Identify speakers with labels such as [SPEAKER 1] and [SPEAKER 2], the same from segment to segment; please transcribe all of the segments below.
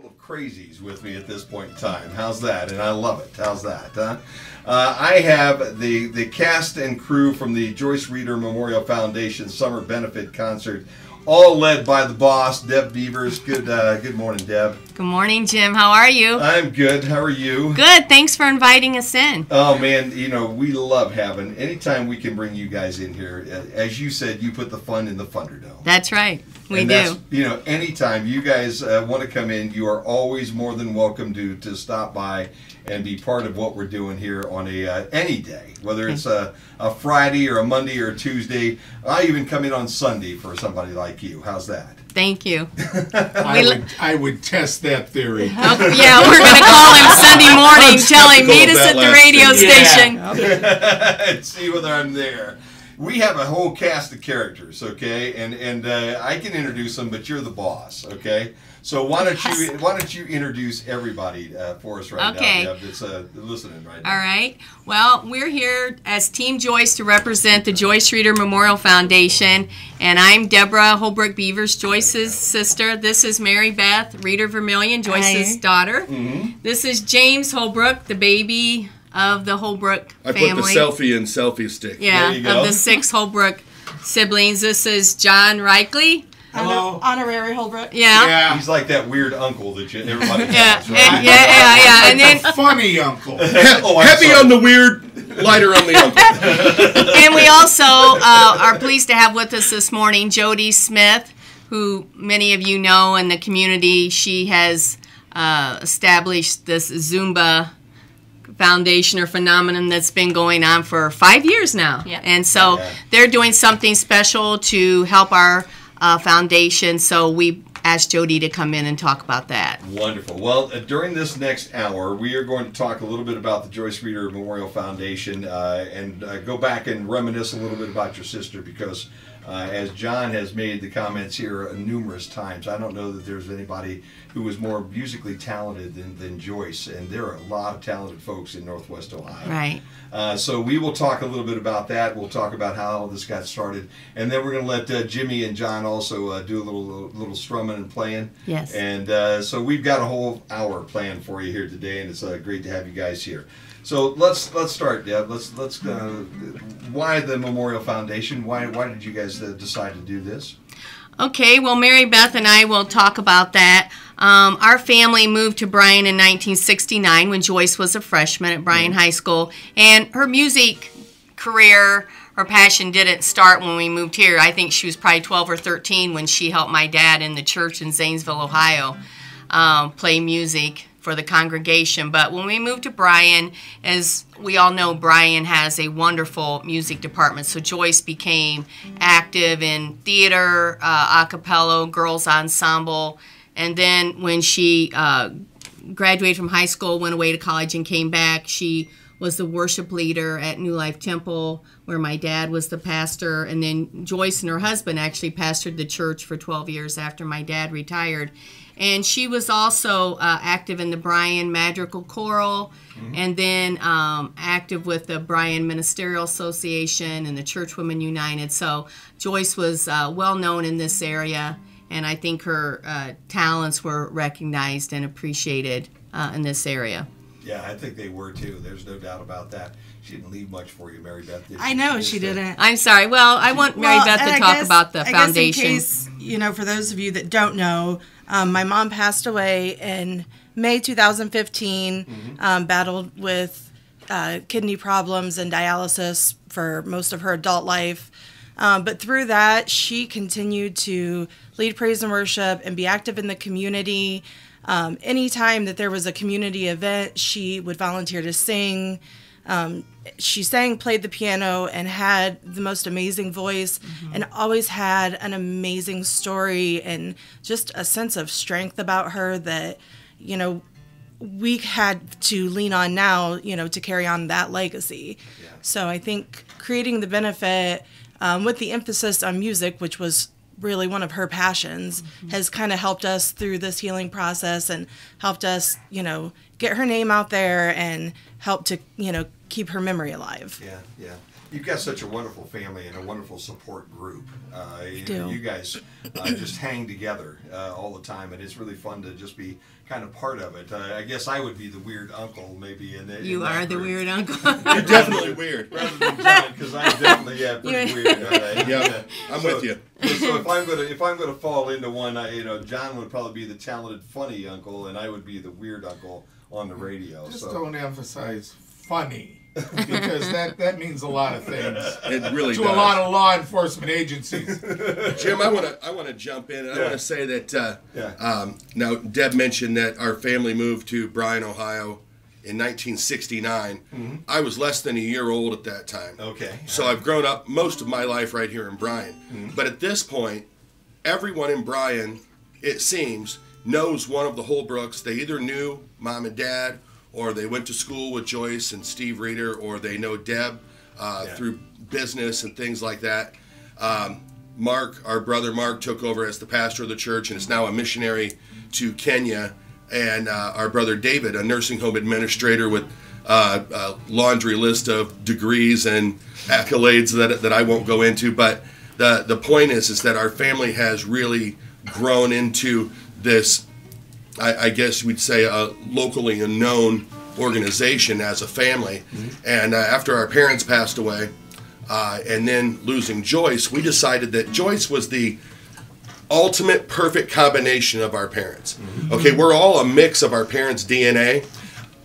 [SPEAKER 1] Of crazies with me at this point in time. How's that? And I love it. How's that? Huh? I have the cast and crew from the Joyce Reader Memorial Foundation Summer Benefit Concert, all led by the boss, Deb Beavers. Good morning, Deb.
[SPEAKER 2] Good morning, Jim. How are you?
[SPEAKER 1] I'm good. How are you?
[SPEAKER 2] Good. Thanks for inviting us in.
[SPEAKER 1] Oh, man, you know, we love having, anytime we can bring you guys in here. As you said, you put the fun in the Funderdome.
[SPEAKER 2] That's right. We
[SPEAKER 1] and
[SPEAKER 2] do.
[SPEAKER 1] You know, anytime you guys want to come in, you are always more than welcome to stop by and be part of what we're doing here on any day, whether it's a Friday or a Monday or a Tuesday. I even come in on Sunday for somebody like you. How's that?
[SPEAKER 2] Thank you.
[SPEAKER 3] I would test that theory.
[SPEAKER 2] Okay, yeah, we're going to call him Sunday morning, tell him, meet us at the radio station.
[SPEAKER 1] And see whether I'm there. We have a whole cast of characters, okay, and I can introduce them, but you're the boss, okay. So why don't you introduce everybody for us right now, Deb, that's listening right now.
[SPEAKER 2] All right. Well, we're here as Team Joyce to represent the Joyce Reader Memorial Foundation, and I'm Deborah Holbrook Beavers, Joyce's sister. This is Mary Beth Reader Vermillion, Joyce's daughter. This is James Holbrook, the baby of the Holbrook family.
[SPEAKER 4] I put the selfie in selfie stick.
[SPEAKER 2] Yeah, of the 6 Holbrook siblings. This is John Reikley.
[SPEAKER 5] Hello. Honorary Holbrook.
[SPEAKER 2] Yeah.
[SPEAKER 1] He's like that weird uncle that everybody
[SPEAKER 2] has,
[SPEAKER 1] has, right?
[SPEAKER 2] Yeah. And then
[SPEAKER 3] funny uncle.
[SPEAKER 4] Heavy on the weird, lighter on the uncle.
[SPEAKER 2] And we also are pleased to have with us this morning Jody Smith, who many of you know in the community. She has established this Zumba foundation or phenomenon that's been going on for 5 years now.
[SPEAKER 5] Yeah.
[SPEAKER 2] And so they're doing something special to help our foundation, so we asked Jody to come in and talk about that.
[SPEAKER 1] Wonderful. Well, during this next hour, we are going to talk a little bit about the Joyce Reader Memorial Foundation and go back and reminisce a little bit about your sister, because as John has made the comments here numerous times, I don't know that there's anybody who is more musically talented than Joyce, and there are a lot of talented folks in Northwest Ohio.
[SPEAKER 2] Right.
[SPEAKER 1] So we will talk a little bit about that. We'll talk about how all this got started, and then we're going to let Jimmy and John also do a little strumming and playing.
[SPEAKER 2] Yes.
[SPEAKER 1] And so we've got a whole hour planned for you here today, and it's great to have you guys here. So let's start, Deb. Let's why the Memorial Foundation? Why did you guys decide to do this?
[SPEAKER 2] Okay, well, Mary Beth and I will talk about that. Our family moved to Bryan in 1969 when Joyce was a freshman at Bryan High School, and her music career, her passion didn't start when we moved here. I think she was probably 12 or 13 when she helped my dad in the church in Zanesville, Ohio, play music for the congregation. But when we moved to Bryan, as we all know, Bryan has a wonderful music department. So Joyce became active in theater, a cappella, girls ensemble. And then when she graduated from high school, went away to college and came back, she was the worship leader at New Life Temple, where my dad was the pastor. And then Joyce and her husband actually pastored the church for 12 years after my dad retired. And she was also active in the Bryan Madrigal Choral, and then active with the Bryan Ministerial Association and the Churchwomen United. So Joyce was well known in this area, and I think her talents were recognized and appreciated in this area.
[SPEAKER 1] Yeah, I think they were too. There's no doubt about that. She didn't leave much for you, Mary Beth, did she?
[SPEAKER 5] I know she didn't.
[SPEAKER 2] I'm sorry. Well, I want Mary Beth to talk about the foundation.
[SPEAKER 5] I guess in case, you know, for those of you that don't know, my mom passed away in May 2015, battled with kidney problems and dialysis for most of her adult life. But through that, she continued to lead praise and worship and be active in the community. Anytime that there was a community event, she would volunteer to sing. She sang, played the piano, and had the most amazing voice, and always had an amazing story and just a sense of strength about her that, you know, we had to lean on now, you know, to carry on that legacy. Yeah. So I think creating the benefit with the emphasis on music, which was really one of her passions, has kind of helped us through this healing process and helped us, you know, get her name out there and help to, you know, keep her memory alive.
[SPEAKER 1] Yeah, yeah. you've got such a wonderful family and a wonderful support group.
[SPEAKER 5] do.
[SPEAKER 1] You guys just hang together all the time, and it's really fun to just be kind of part of it. I guess I would be the weird uncle, maybe.
[SPEAKER 2] You are the weird uncle.
[SPEAKER 4] You're definitely weird.
[SPEAKER 1] Rather than John, because I'm definitely pretty weird.
[SPEAKER 4] Yeah, I'm with you.
[SPEAKER 1] So if I'm gonna fall into one, John would probably be the talented, funny uncle, and I would be the weird uncle on the radio.
[SPEAKER 3] Just
[SPEAKER 1] So
[SPEAKER 3] don't emphasize funny. Because that means a lot of things
[SPEAKER 4] It really
[SPEAKER 3] to
[SPEAKER 4] does.
[SPEAKER 3] a lot of law enforcement agencies.
[SPEAKER 4] Jim, I want to jump in, and I want to say that
[SPEAKER 1] Yeah.
[SPEAKER 4] now Deb mentioned that our family moved to Bryan, Ohio in 1969.
[SPEAKER 1] Mm-hmm.
[SPEAKER 4] I was less than a year old at that time.
[SPEAKER 1] Okay.
[SPEAKER 4] So I've grown up most of my life right here in Bryan.
[SPEAKER 1] Mm-hmm.
[SPEAKER 4] But at this point, everyone in Bryan, it seems, knows one of the Holbrooks. They either knew Mom and Dad, or they went to school with Joyce and Steve Reeder, or they know Deb through business and things like that. Mark, our brother Mark, took over as the pastor of the church and is now a missionary to Kenya. And our brother David, a nursing home administrator with a laundry list of degrees and accolades that I won't go into. But the point is that our family has really grown into this, I guess we'd say, a locally known organization as a family. Mm-hmm. And after our parents passed away, and then losing Joyce, we decided that Joyce was the ultimate perfect combination of our parents. Mm-hmm. Okay, we're all a mix of our parents' DNA.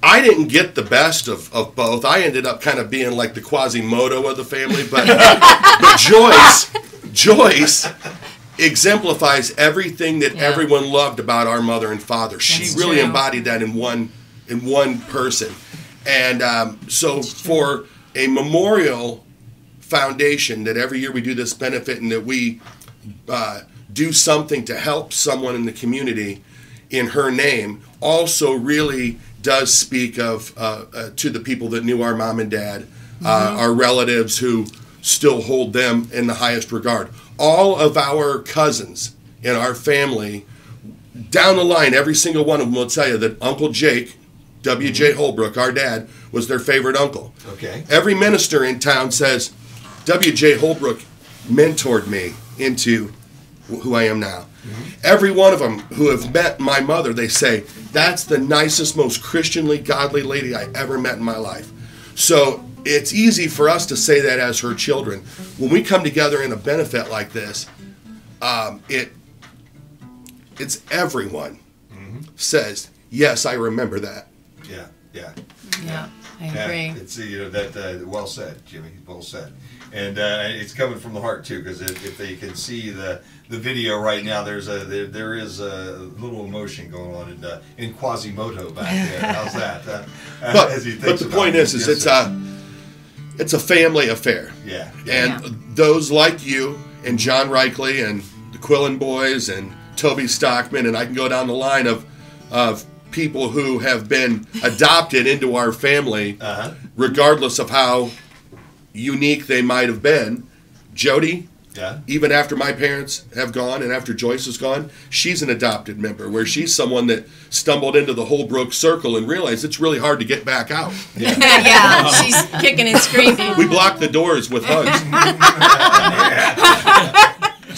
[SPEAKER 4] I didn't get the best of both. I ended up kind of being like the Quasimodo of the family, but Joyce exemplifies everything that everyone loved about our mother and father. She really embodied that in one person. And so for a memorial foundation that every year we do this benefit and that we do something to help someone in the community in her name also really does speak of to the people that knew our mom and dad, our relatives who still hold them in the highest regard. All of our cousins in our family, down the line, every single one of them will tell you that Uncle Jake, W.J. Holbrook, our dad, was their favorite uncle.
[SPEAKER 1] Okay.
[SPEAKER 4] Every minister in town says, W.J. Holbrook mentored me into who I am now. Mm-hmm. Every one of them who have met my mother, they say, that's the nicest, most Christianly godly lady I ever met in my life. So it's easy for us to say that as her children. When we come together in a benefit like this, it's everyone says, yes, I remember that.
[SPEAKER 1] Yeah, yeah.
[SPEAKER 2] Yeah, I agree.
[SPEAKER 1] It's that well said, Jimmy. Well said, and it's coming from the heart too. Because if they can see the video right now, there is a little emotion going on in Quasimodo back there. How's that?
[SPEAKER 4] But the point is it's a family affair.
[SPEAKER 1] Yeah.
[SPEAKER 4] And those like you and John Reichley and the Quillen boys and Toby Stockman, and I can go down the line of people who have been adopted into our family, regardless of how unique they might have been. Jody, even after my parents have gone and after Joyce is gone, she's an adopted member, where she's someone that stumbled into the Holbrook circle and realized it's really hard to get back out.
[SPEAKER 2] Yeah, she's kicking and screaming.
[SPEAKER 4] We block the doors with hugs.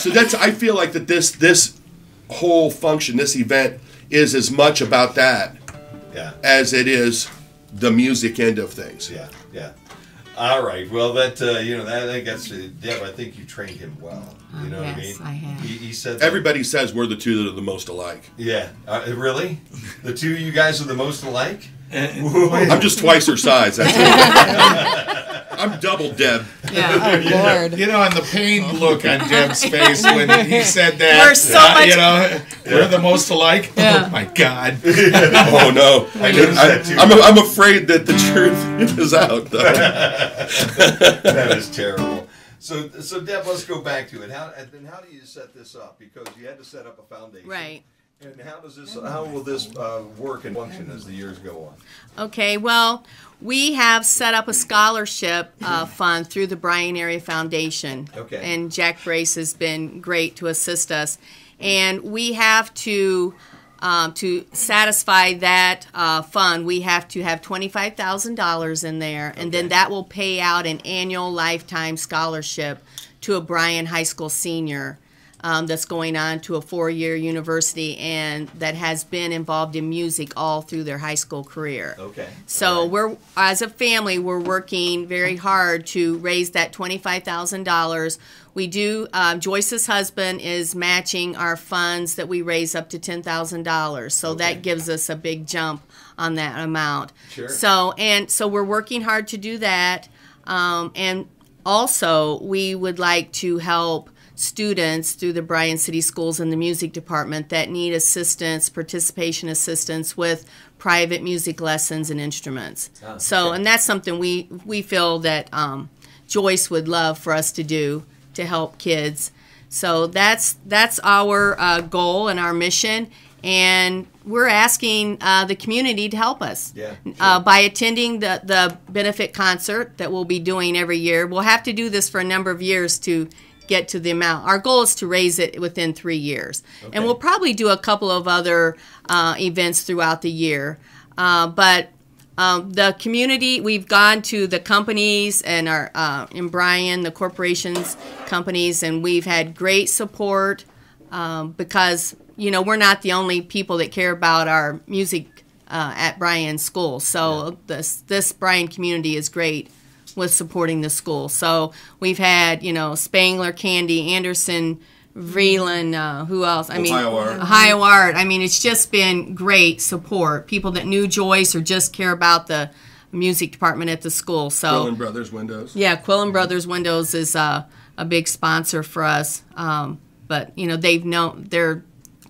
[SPEAKER 4] So I feel like that this whole function, this event, is as much about that as it is the music end of things.
[SPEAKER 1] Yeah, yeah. All right. Well, I think that's Deb. I think you trained him well. You know what I mean?
[SPEAKER 2] I have.
[SPEAKER 1] He said
[SPEAKER 4] Everybody says we're the two that are the most alike.
[SPEAKER 1] Yeah. Really? The two of you guys are the most alike?
[SPEAKER 4] I'm just twice her size. That's it. I'm double Deb.
[SPEAKER 2] Yeah.
[SPEAKER 5] Oh, Lord.
[SPEAKER 3] And the pained look on Deb's face when he said that.
[SPEAKER 2] We're so much.
[SPEAKER 3] We're the most alike.
[SPEAKER 2] Yeah.
[SPEAKER 3] Oh my God.
[SPEAKER 4] Oh no. I'm afraid that the truth is out, though.
[SPEAKER 1] That is terrible. So Deb, let's go back to it. How do you set this up? Because you had to set up a foundation.
[SPEAKER 2] Right.
[SPEAKER 1] And how will this work and function as the years go on?
[SPEAKER 2] Okay, well, we have set up a scholarship fund through the Bryan Area Foundation.
[SPEAKER 1] Okay.
[SPEAKER 2] And Jack Brace has been great to assist us. And we have to to satisfy that fund, we have to have $25,000 in there, and then that will pay out an annual lifetime scholarship to a Bryan High School senior that's going on to a 4-year university and that has been involved in music all through their high school career.
[SPEAKER 1] Okay.
[SPEAKER 2] So we're, as a family, we're working very hard to raise that $25,000. We do, Joyce's husband is matching our funds that we raise up to $10,000. So that gives us a big jump on that amount.
[SPEAKER 1] Sure.
[SPEAKER 2] So we're working hard to do that. And also, we would like to help students through the Bryan City Schools and the music department that need assistance, participation assistance with private music lessons and instruments. And that's something we feel that Joyce would love for us to do to help kids. So that's our goal and our mission, and we're asking the community to help us by attending the benefit concert that we'll be doing every year. We'll have to do this for a number of years to get to the amount. Our goal is to raise it within 3 years. And we'll probably do a couple of other events throughout the year. But the community, we've gone to the companies and our in Bryan, the corporations, companies, and we've had great support because, you know, we're not the only people that care about our music at Bryan School. So this Bryan community is great with supporting the school. So we've had, you know, Spangler, Candy, Anderson, Vreeland, who else? I mean, Ohio Art. I mean, it's just been great support. People that knew Joyce or just care about the music department at the school. So
[SPEAKER 4] Quillen Brothers Windows.
[SPEAKER 2] Yeah, Quillen Brothers Windows is a big sponsor for us. But you know, they're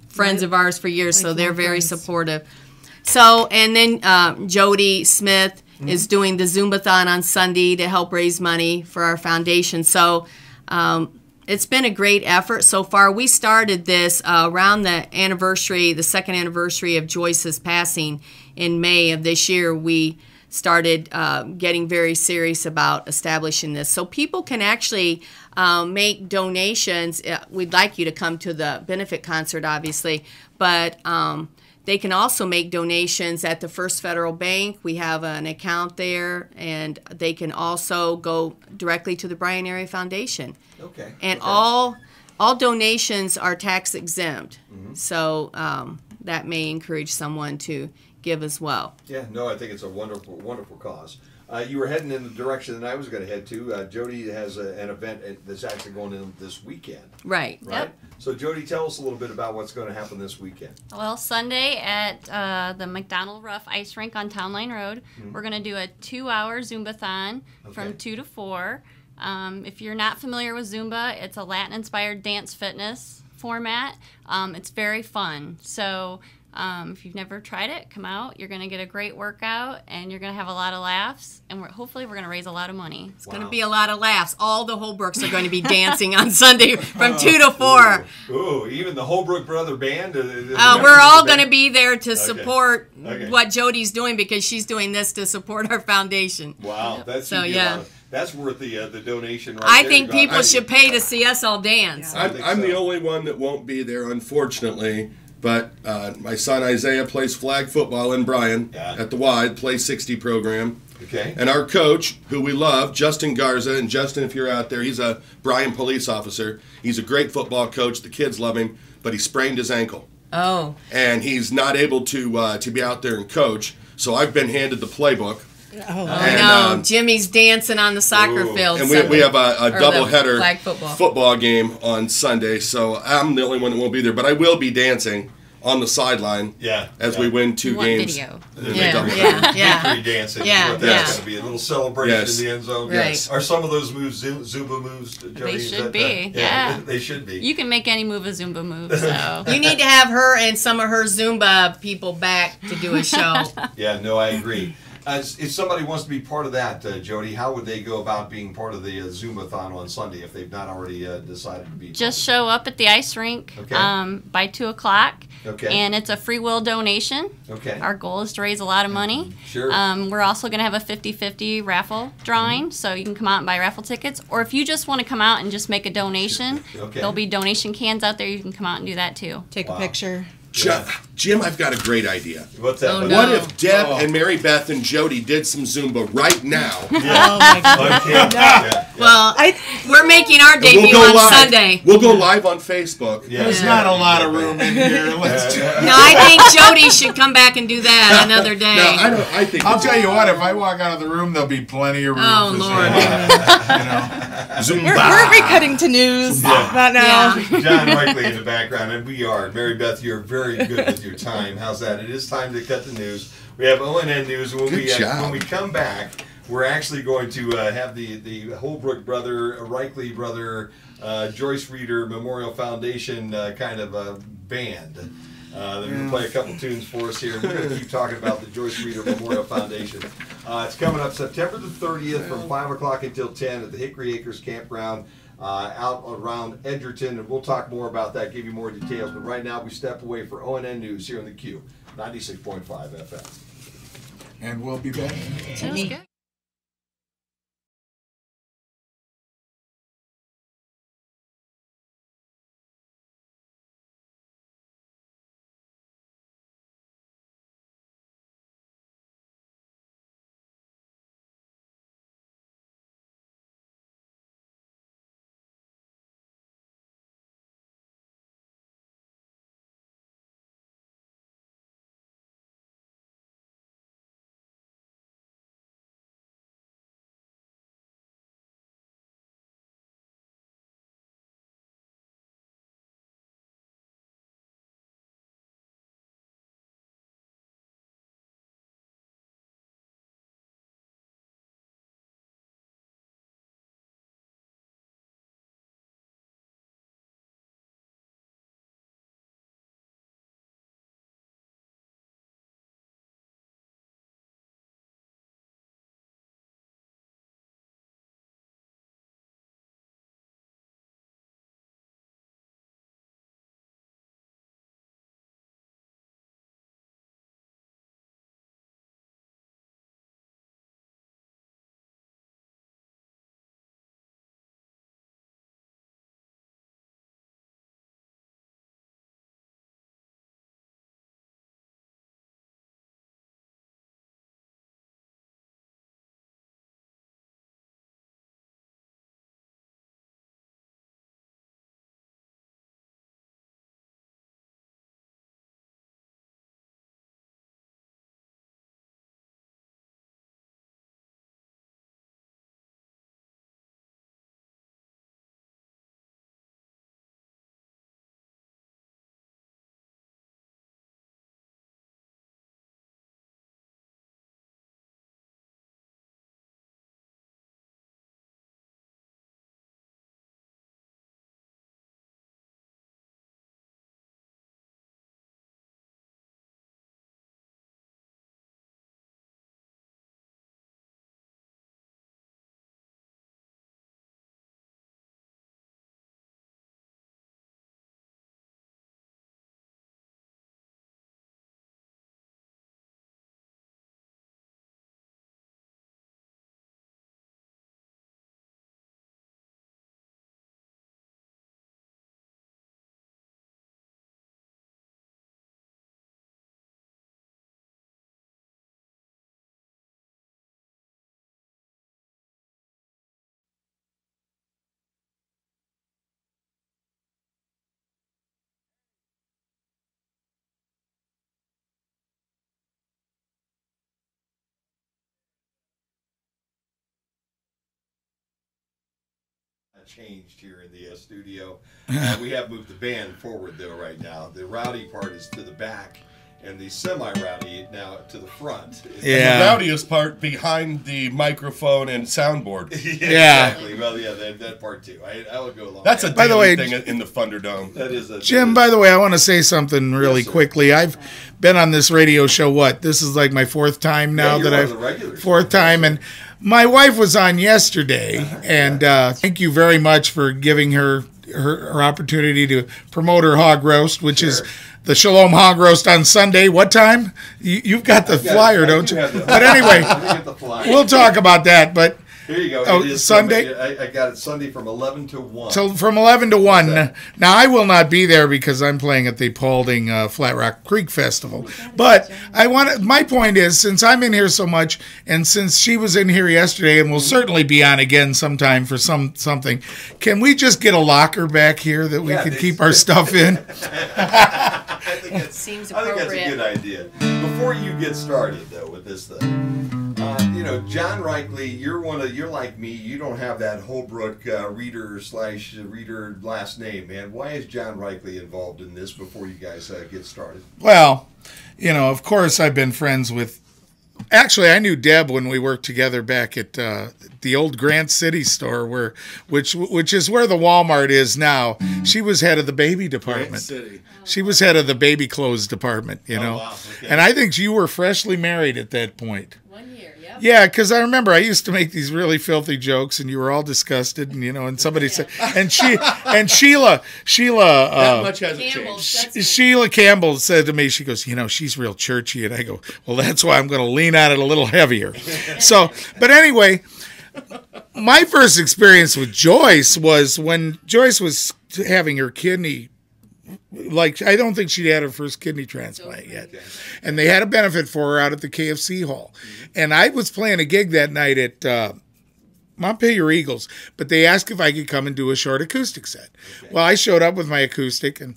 [SPEAKER 2] friends of ours for years, so they're very supportive. So, and then Jody Smith is doing the Zumbathon on Sunday to help raise money for our foundation. So it's been a great effort so far. We started this around the anniversary, the second anniversary of Joyce's passing in May of this year. We started getting very serious about establishing this. So people can actually make donations. We'd like you to come to the benefit concert, obviously, but they can also make donations at the First Federal Bank. We have an account there, and they can also go directly to the Bryan Area Foundation.
[SPEAKER 1] Okay.
[SPEAKER 2] And all donations are tax exempt, so that may encourage someone to give as well.
[SPEAKER 1] Yeah, no, I think it's a wonderful, wonderful cause. You were heading in the direction that I was going to head to. Jody has an event that's actually going in this weekend.
[SPEAKER 2] Right.
[SPEAKER 1] Right. So, Jody, tell us a little bit about what's going to happen this weekend.
[SPEAKER 6] Well, Sunday at the McDonald Ruff Ice Rink on Town Line Road, we're going to do a 2-hour Zumbathon from 2 to 4. If you're not familiar with Zumba, it's a Latin-inspired dance fitness format. It's very fun. So if you've never tried it, come out. You're going to get a great workout, and you're going to have a lot of laughs, and hopefully we're going to raise a lot of money.
[SPEAKER 2] It's going to be a lot of laughs. All the Holbrooks are going to be dancing on Sunday from 2 to 4.
[SPEAKER 1] Ooh, even the Holbrook Brother Band?
[SPEAKER 2] We're all going to be there to support what Jody's doing, because she's doing this to support our foundation.
[SPEAKER 1] Wow, that's that's worth the donation right
[SPEAKER 2] I
[SPEAKER 1] there.
[SPEAKER 2] think people should pay to see us all dance.
[SPEAKER 4] I'm the only one that won't be there, unfortunately. But my son Isaiah plays flag football in Bryan at the Wide Play 60 program.
[SPEAKER 1] Okay.
[SPEAKER 4] And our coach, who we love, Justin Garza, and Justin, if you're out there, he's a Bryan police officer. He's a great football coach. The kids love him, but he sprained his ankle.
[SPEAKER 2] Oh.
[SPEAKER 4] And he's not able to be out there and coach. So I've been handed the playbook.
[SPEAKER 2] No, Jimmy's dancing on the soccer field.
[SPEAKER 4] And we have a doubleheader
[SPEAKER 2] football.
[SPEAKER 4] football game on Sunday, so I'm the only one that won't be there. But I will be dancing on the sideline as we win 2 games.
[SPEAKER 6] Video.
[SPEAKER 1] Victory dancing.
[SPEAKER 2] Yeah,
[SPEAKER 1] That's going to be a little celebration in the end zone.
[SPEAKER 2] Right.
[SPEAKER 1] Are some of those moves Zumba moves, Jody?
[SPEAKER 6] They should be.
[SPEAKER 1] They should be.
[SPEAKER 6] You can make any move a Zumba move. So
[SPEAKER 2] You need to have her and some of her Zumba people back to do a show.
[SPEAKER 1] Yeah, no, I agree. If somebody wants to be part of that, Jody, how would they go about being part of the Zumbathon on Sunday if they've not already decided to be?
[SPEAKER 6] just show up at the ice rink by 2 o'clock.
[SPEAKER 1] Okay.
[SPEAKER 6] And it's a free will donation.
[SPEAKER 1] Okay.
[SPEAKER 6] Our goal is to raise a lot of money.
[SPEAKER 1] Sure.
[SPEAKER 6] We're also going to have a 50-50 raffle drawing, so you can come out and buy raffle tickets. Or if you just want to come out and just make a donation, there'll be donation cans out there. You can come out and do that too.
[SPEAKER 5] Take a picture.
[SPEAKER 4] Jim, I've got a great idea.
[SPEAKER 1] What's that?
[SPEAKER 2] Oh,
[SPEAKER 1] buddy?
[SPEAKER 2] no.
[SPEAKER 4] What if Deb and Mary Beth and Jody did some Zumba right now?
[SPEAKER 5] Oh my God.
[SPEAKER 1] Okay. Yeah.
[SPEAKER 2] Well, we're making our debut
[SPEAKER 4] go
[SPEAKER 2] on
[SPEAKER 4] live.
[SPEAKER 2] Sunday.
[SPEAKER 4] We'll go live on Facebook.
[SPEAKER 1] Yeah.
[SPEAKER 3] There's not a lot of room in here. Let's do
[SPEAKER 2] No, I think Jody should come back and do that another day.
[SPEAKER 4] No, I think
[SPEAKER 3] I'll tell you what, if I walk out of the room, there'll be plenty of room
[SPEAKER 2] Oh,
[SPEAKER 3] for
[SPEAKER 2] Lord.
[SPEAKER 3] Zumba,
[SPEAKER 5] We're recutting to news. Not now.
[SPEAKER 2] Yeah.
[SPEAKER 1] John Whiteley in the background, and we are. Mary Beth, you're very good with your time. How's that? It is time to cut the news. We have ONN news. When
[SPEAKER 4] job.
[SPEAKER 1] we come back, we're actually going to have the Holbrook brother, Reichley brother, Joyce Reeder Memorial Foundation kind of band. They're going to play a couple tunes for us here. We're going to keep talking about the Joyce Reeder Memorial Foundation. It's coming up September the 30th from 5 o'clock until 10 at the Hickory Acres Campground out around Edgerton. And we'll talk more about that, give you more details. But right now we step away for ONN News here on the Q, 96.5 FM.
[SPEAKER 3] and we'll be back.
[SPEAKER 2] Sounds good.
[SPEAKER 1] Changed here in the studio. We have moved the band forward though right now. The rowdy part is to the back and the semi-rowdy now to the front.
[SPEAKER 4] The rowdiest part behind the microphone and soundboard.
[SPEAKER 1] Exactly. Well, yeah, that part too. I would go along.
[SPEAKER 4] That's a
[SPEAKER 7] By the way,
[SPEAKER 4] daily thing in the Funderdome.
[SPEAKER 1] That is a
[SPEAKER 7] Jim, by the way, I want to say something really quickly. I've been on this radio show, this is like my fourth time now
[SPEAKER 1] you're
[SPEAKER 7] that
[SPEAKER 1] one of
[SPEAKER 7] I've,
[SPEAKER 1] the regulars.
[SPEAKER 7] fourth time, and my wife was on yesterday, and thank you very much for giving her opportunity to promote her hog roast, which is the Shalom Hog Roast on Sunday. What time? You've got the flyer, don't you? But anyway, we'll talk about that. But
[SPEAKER 1] Here you go.
[SPEAKER 7] Oh,
[SPEAKER 1] It is
[SPEAKER 7] Sunday?
[SPEAKER 1] I got it Sunday from 11 to 1.
[SPEAKER 7] So from 11 to 1. Now, I will not be there because I'm playing at the Paulding Flat Rock Creek Festival. But my point is, since I'm in here so much, and since she was in here yesterday and will certainly be on again sometime for something, can we just get a locker back here that we can keep our stuff in?
[SPEAKER 1] I think that's
[SPEAKER 2] Seems
[SPEAKER 1] a good idea. Before you get started, though, with this thing, John Reichley, you're like me. You don't have that Holbrook reader last name, man. Why is John Reichley involved in this? Before you guys get started.
[SPEAKER 7] Well, of course, I've been friends with. Actually, I knew Deb when we worked together back at the old Grant City store, which is where the Walmart is now. She was head of the baby department.
[SPEAKER 4] Grant City.
[SPEAKER 7] She was head of the baby clothes department,
[SPEAKER 1] Wow. Okay.
[SPEAKER 7] And I think you were freshly married at that point.
[SPEAKER 2] 1 year, yeah.
[SPEAKER 7] Yeah, because I remember I used to make these really filthy jokes, and you were all disgusted, and somebody said, and Sheila,
[SPEAKER 4] That much hasn't
[SPEAKER 2] Campbell,
[SPEAKER 4] changed.
[SPEAKER 7] Sheila Campbell said to me, she goes, she's real churchy, and I go, well, that's why I'm going to lean on it a little heavier. So, but anyway, my first experience with Joyce was when Joyce was having her kidney. I don't think she'd had her first kidney transplant yet. And they had a benefit for her out at the KFC hall. And I was playing a gig that night at Montpelier Eagles, but they asked if I could come and do a short acoustic set. Okay. Well, I showed up with my acoustic, and,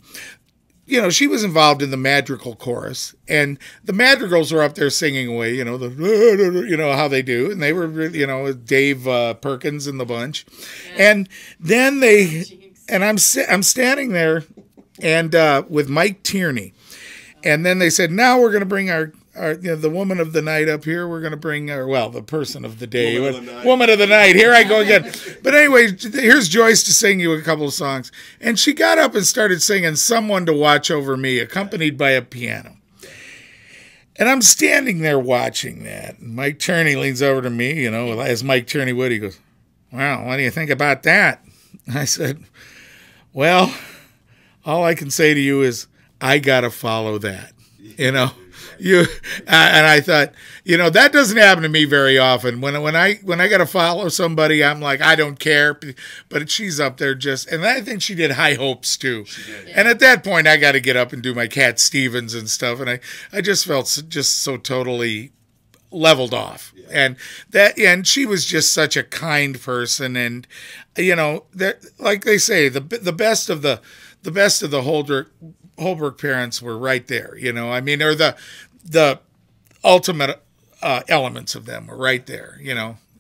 [SPEAKER 7] she was involved in the madrigal chorus. And the madrigals were up there singing away, how they do. And they were, Dave Perkins and the bunch. Yeah. And then I'm standing there, and with Mike Tierney, and then they said, now we're going to bring our the woman of the night up here. We're going to bring the person of the day, woman of the night. Here I go again. But anyway, here's Joyce to sing you a couple of songs, and she got up and started singing "Someone to Watch Over Me," accompanied by a piano. And I'm standing there watching that, and Mike Tierney leans over to me, as Mike Tierney would. He goes, "Wow, what do you think about that?" I said, "Well, all I can say to you is I got to follow that, and I thought, that doesn't happen to me very often. When I got to follow somebody, I'm like, I don't care. But she's up there and I think she did High Hopes too. And at that point, I got to get up and do my Cat Stevens and stuff. And I just felt just so totally leveled off. Yeah. And she was just such a kind person. And, like they say, the best of the Holbrook parents were right there, or the ultimate elements of them were right there,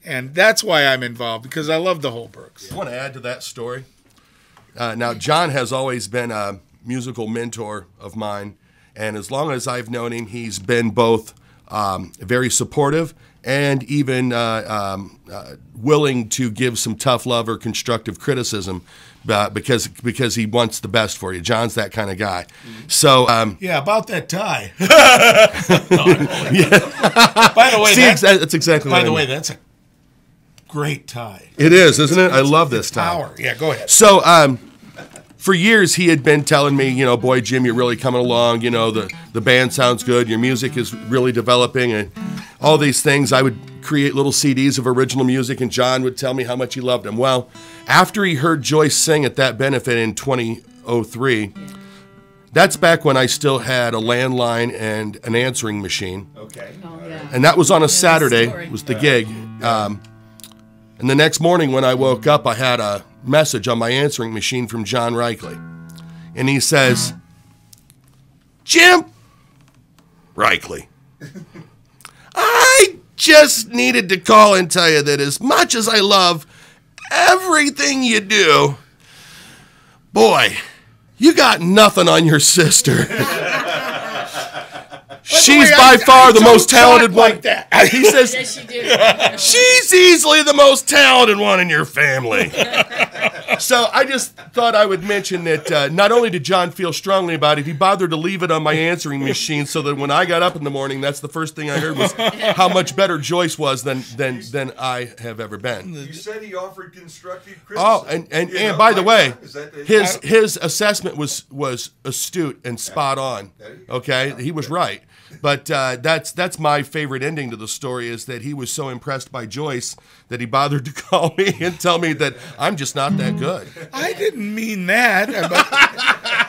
[SPEAKER 7] and that's why I'm involved, because I love the Holbrooks.
[SPEAKER 4] I want to add to that story. Now, John has always been a musical mentor of mine, and as long as I've known him, he's been both very supportive and even willing to give some tough love or constructive criticism, because he wants the best for you. John's that kind of guy. So
[SPEAKER 7] about that tie.
[SPEAKER 4] By the way, that's exactly.
[SPEAKER 7] By the way, that's a great tie.
[SPEAKER 4] It is, isn't it? I love this tie.
[SPEAKER 7] Power. Yeah, go ahead.
[SPEAKER 4] So for years, he had been telling me, boy, Jim, you're really coming along. The band sounds good. Your music is really developing, and all these things. I would create little CDs of original music, and John would tell me how much he loved them. Well, after he heard Joyce sing at that benefit in 2003, that's back when I still had a landline and an answering machine.
[SPEAKER 1] Okay.
[SPEAKER 2] Oh, yeah.
[SPEAKER 4] And that was on a Saturday, was the gig. And the next morning when I woke up, I had a message on my answering machine from John Reichley. And he says, Jim Reichley, I just needed to call and tell you that as much as I love everything you do, boy, you got nothing on your sister. She's by far the most talented one.
[SPEAKER 7] Like that.
[SPEAKER 4] He says,
[SPEAKER 2] Yes, you do.
[SPEAKER 4] she's easily the most talented one in your family. So I just thought I would mention that not only did John feel strongly about it, he bothered to leave it on my answering machine so that when I got up in the morning, that's the first thing I heard was how much better Joyce was than I have ever been.
[SPEAKER 1] You said he offered constructive criticism.
[SPEAKER 4] Oh, and by the way, his assessment was astute and spot on. Okay, he was right. But that's my favorite ending to the story is that he was so impressed by Joyce that he bothered to call me and tell me that I'm just not that good.
[SPEAKER 7] I didn't mean that.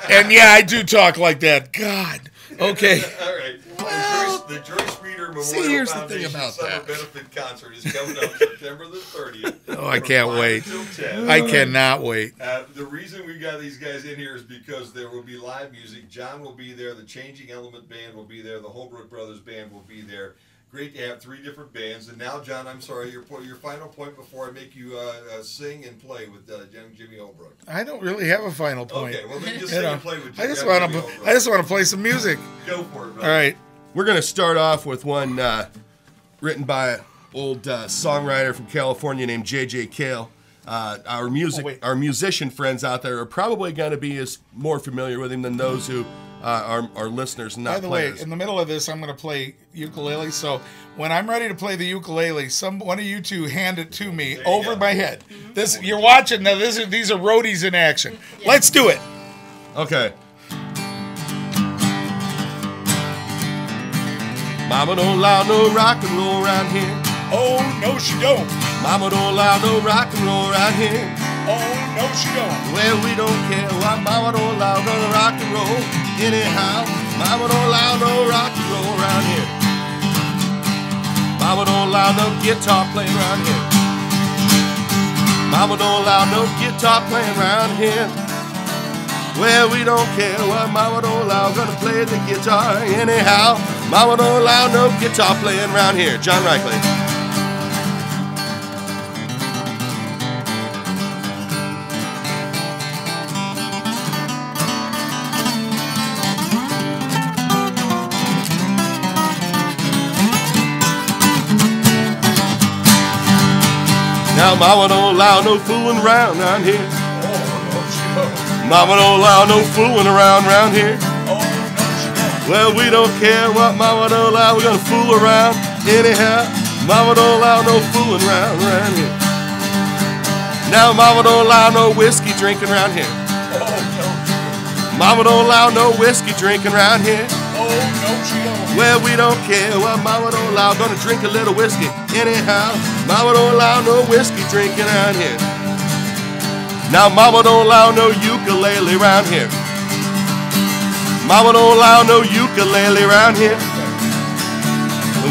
[SPEAKER 7] And yeah, I do talk like that. God. Okay.
[SPEAKER 1] All right.
[SPEAKER 7] Well,
[SPEAKER 1] The Joyce Reader Memorial
[SPEAKER 7] see, here's the
[SPEAKER 1] Foundation
[SPEAKER 7] thing about
[SPEAKER 1] Summer
[SPEAKER 7] that.
[SPEAKER 1] Benefit Concert is coming up September the 30th.
[SPEAKER 7] Oh, I
[SPEAKER 1] from
[SPEAKER 7] can't
[SPEAKER 1] 5
[SPEAKER 7] wait.
[SPEAKER 1] until 10.
[SPEAKER 7] I cannot wait.
[SPEAKER 1] The reason we got these guys in here is because there will be live music. John will be there. The Changing Element Band will be there. The Holbrook Brothers Band will be there. Great to have 3 different bands. And now, John, I'm sorry, your final point before I make you sing and play with young Jimmy Holbrook.
[SPEAKER 7] I don't really have a final point.
[SPEAKER 1] Okay, well, then just sing and play with
[SPEAKER 7] I
[SPEAKER 1] young
[SPEAKER 7] just
[SPEAKER 1] Jimmy
[SPEAKER 7] want
[SPEAKER 1] Holbrook.
[SPEAKER 7] to play some music.
[SPEAKER 1] Go for it, brother.
[SPEAKER 7] All right.
[SPEAKER 4] We're going to start off with one written by an old songwriter from California named J.J. Cale. Our musician friends out there are probably going to be more familiar with him than those who are listeners and not
[SPEAKER 7] By the
[SPEAKER 4] players.
[SPEAKER 7] way, in the middle of this, I'm going to play ukulele. So when I'm ready to play the ukulele, one of you two hand it to me over my head. This you're watching now. These are roadies in action. Let's do it.
[SPEAKER 4] Okay. Mama don't allow no rock and roll around here.
[SPEAKER 7] Oh no, she don't.
[SPEAKER 4] Mama don't allow no rock and roll around here.
[SPEAKER 7] Oh no, she don't.
[SPEAKER 4] Well, we don't care why Mama don't allow no rock and roll. Anyhow, Mama don't allow no rock and roll around here. Mama don't allow no guitar playing around here. Mama don't allow no guitar playing around here. Well, we don't care what Mama don't allow. Gonna play the guitar anyhow. Mama don't allow no guitar playing around here. John Reichley. Now Mama don't allow no fooling around here. Mama don't allow no fooling around here. Well, we don't care what Mama don't allow. We're gonna fool around anyhow. Mama don't allow no fooling around here. Now Mama don't allow no whiskey drinking around here. Mama don't allow no whiskey drinking around here. Well, we don't care what Mama don't allow. Gonna drink a little whiskey anyhow. Mama don't allow no whiskey drinking around here. Now Mama don't allow no ukulele around here. Mama don't allow no ukulele around here.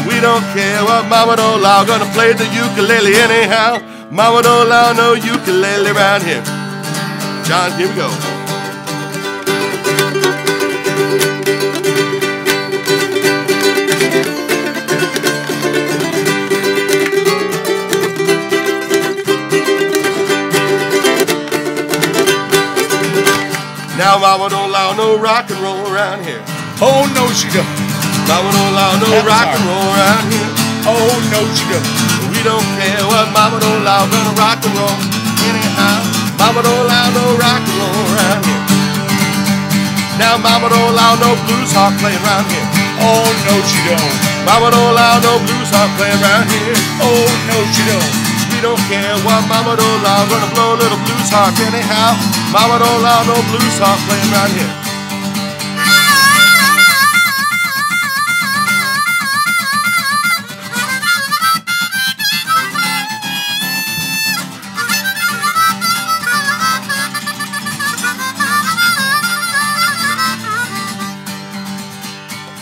[SPEAKER 4] We don't care what Mama don't allow. Gonna play the ukulele anyhow. Mama don't allow no ukulele around here. John, here we go. Now Mama don't allow no rock and roll around here.
[SPEAKER 7] Oh no, she don't.
[SPEAKER 4] Mama don't allow no rock and roll around here.
[SPEAKER 7] Oh no, she don't.
[SPEAKER 4] We don't care what Mama don't allow. Gonna rock and roll anyhow. Mama don't allow no rock and roll around here. Now Mama don't allow no blues harp playing around here.
[SPEAKER 7] Oh no, she don't.
[SPEAKER 4] Mama don't allow no blues harp playing around here.
[SPEAKER 7] Oh no, she don't.
[SPEAKER 4] We don't care what Mama don't allow. Gonna blow a little blues harp anyhow. Mama don't allow no blues harp playing around here.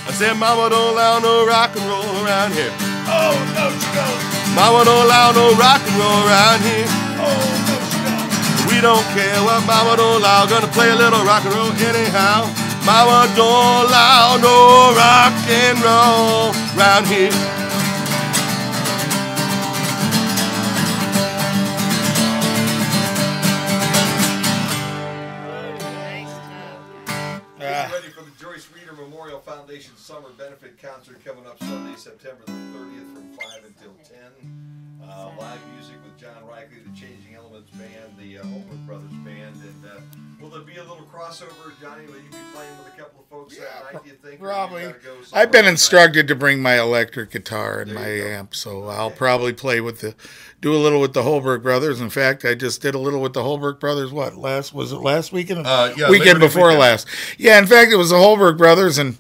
[SPEAKER 4] I said Mama don't allow no rock and roll around here.
[SPEAKER 7] Oh no, she don't.
[SPEAKER 4] Mama don't allow no rock and roll around here.
[SPEAKER 7] Oh no, she don't.
[SPEAKER 4] We don't care what Mama don't allow. Gonna play a little rock and roll anyhow. Mama don't allow no rock and roll around here.
[SPEAKER 1] Get ready for the Joyce Reader Memorial Foundation Summer Benefit Concert coming up Sunday, September the 30th from 5 until 10. Live music with John Reichley, the Changing Elements Band, the Holbrook Brothers Band, and will there be a little crossover, Johnny? Will you be playing with a couple of folks that night, do you think?
[SPEAKER 7] Probably.
[SPEAKER 1] Or you gotta go
[SPEAKER 7] I've been
[SPEAKER 1] somewhere?
[SPEAKER 7] instructed to bring my electric guitar and
[SPEAKER 1] There
[SPEAKER 7] my
[SPEAKER 1] you go.
[SPEAKER 7] amp, so I'll probably play with do a little with the Holbrook Brothers. In fact, I just did a little with the Holbrook Brothers. Was it last weekend?
[SPEAKER 4] Yeah,
[SPEAKER 7] weekend
[SPEAKER 4] Labor Day
[SPEAKER 7] before
[SPEAKER 4] weekend.
[SPEAKER 7] last. Yeah, in fact, it was the Holbrook Brothers, and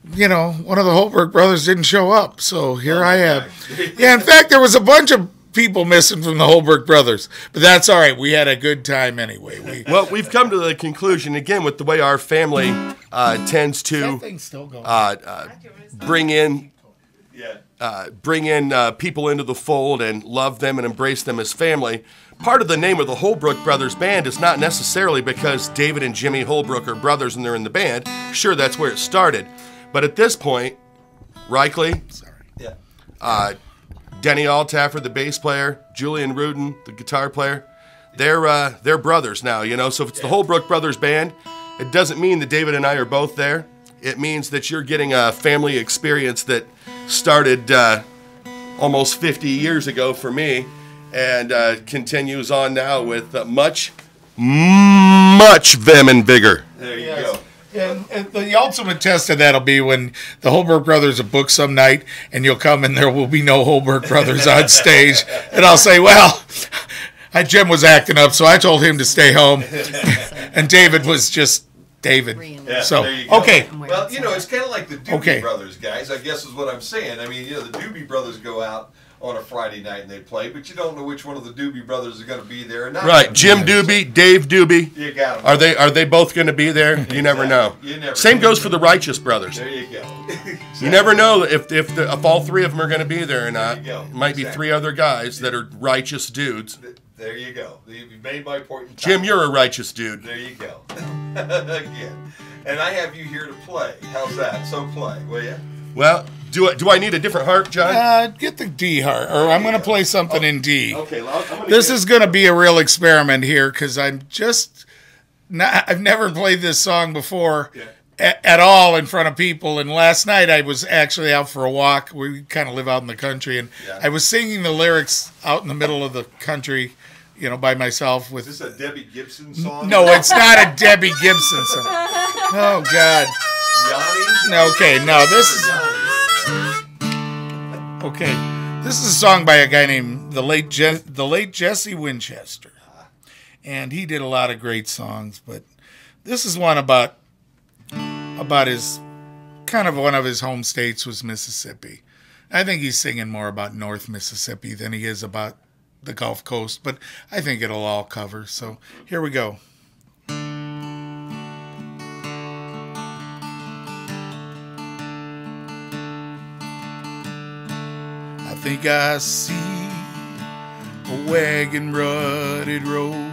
[SPEAKER 7] one of the Holbrook brothers didn't show up, so here I am. Yeah, in fact, there was a bunch of people missing from the Holbrook Brothers, but that's all right. We had a good time anyway.
[SPEAKER 4] Well, we've come to the conclusion again with the way our family tends to
[SPEAKER 7] thing's still going.
[SPEAKER 4] bring in
[SPEAKER 1] Yeah.
[SPEAKER 4] people into the fold and love them and embrace them as family. Part of the name of the Holbrook Brothers Band is not necessarily because David and Jimmy Holbrook are brothers and they're in the band. Sure, that's where it started. But at this point, Reichley,
[SPEAKER 1] Yeah.
[SPEAKER 4] Denny Altaffer, the bass player, Julian Rudin, the guitar player, they're brothers now, So if it's the Holbrook Brothers Band, it doesn't mean that David and I are both there. It means that you're getting a family experience that started almost 50 years ago for me and continues on now with much vim and vigor.
[SPEAKER 1] There you go.
[SPEAKER 7] And the ultimate test of that'll be when the Holbrook Brothers are booked some night, and you'll come and there will be no Holbrook Brothers on stage, and I'll say, well, Jim was acting up, so I told him to stay home, and David was just David.
[SPEAKER 1] Yeah,
[SPEAKER 7] So
[SPEAKER 1] there you go.
[SPEAKER 7] okay,
[SPEAKER 1] Well, it's kind of like the Doobie
[SPEAKER 7] Okay.
[SPEAKER 1] Brothers, guys, I guess is what I'm saying. I mean, the Doobie Brothers go out on a Friday night and they play, but you don't know which one of the Doobie Brothers is going to be there or not.
[SPEAKER 4] Right, Jim Doobie, Dave Doobie.
[SPEAKER 1] You got 'em.
[SPEAKER 4] Are they both going to be there? You never know.
[SPEAKER 1] You never
[SPEAKER 4] Same
[SPEAKER 1] know.
[SPEAKER 4] goes for the Righteous Brothers.
[SPEAKER 1] There you go.
[SPEAKER 4] You never know if all three of them are going to be there or not.
[SPEAKER 1] There you go.
[SPEAKER 4] It might be
[SPEAKER 1] Exactly.
[SPEAKER 4] three other guys that are righteous dudes.
[SPEAKER 1] There you go. You made my point in time.
[SPEAKER 4] Jim, you're a righteous dude.
[SPEAKER 1] There you go. Again. And I have you here to play. How's that? So play, will you?
[SPEAKER 4] Well, do I need a different harp, John?
[SPEAKER 7] get the D harp, or I'm going to play something in D.
[SPEAKER 1] Okay, well, I'm gonna
[SPEAKER 7] This
[SPEAKER 1] get-
[SPEAKER 7] is going to be a real experiment here because I've never played this song before at all in front of people. And last night I was actually out for a walk. We kind of live out in the country, and I was singing the lyrics out in the middle of the country, by myself with.
[SPEAKER 1] Is this a Debbie Gibson song?
[SPEAKER 7] No, it's not a Debbie Gibson song. Oh God.
[SPEAKER 1] Yanni?
[SPEAKER 7] Okay, no, this is.
[SPEAKER 1] Yanni.
[SPEAKER 7] Okay, this is a song by a guy named the late Jesse Winchester, and he did a lot of great songs. But this is one about his one of his home states was Mississippi. I think he's singing more about North Mississippi than he is about the Gulf Coast, but I think it'll all cover. So here we go. I think I see a wagon rutted road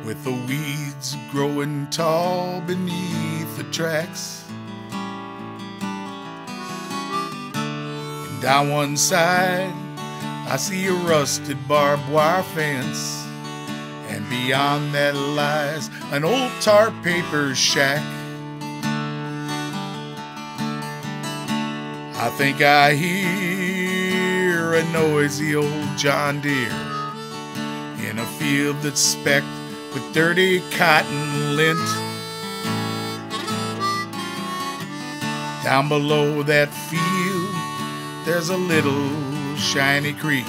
[SPEAKER 7] with the weeds growing tall beneath the tracks. And down one side I see a rusted barbed wire fence, and beyond that lies an old tar paper shack. I think I hear a noisy old John Deere in a field that's specked with dirty cotton lint. Down below that field there's a little shiny creek,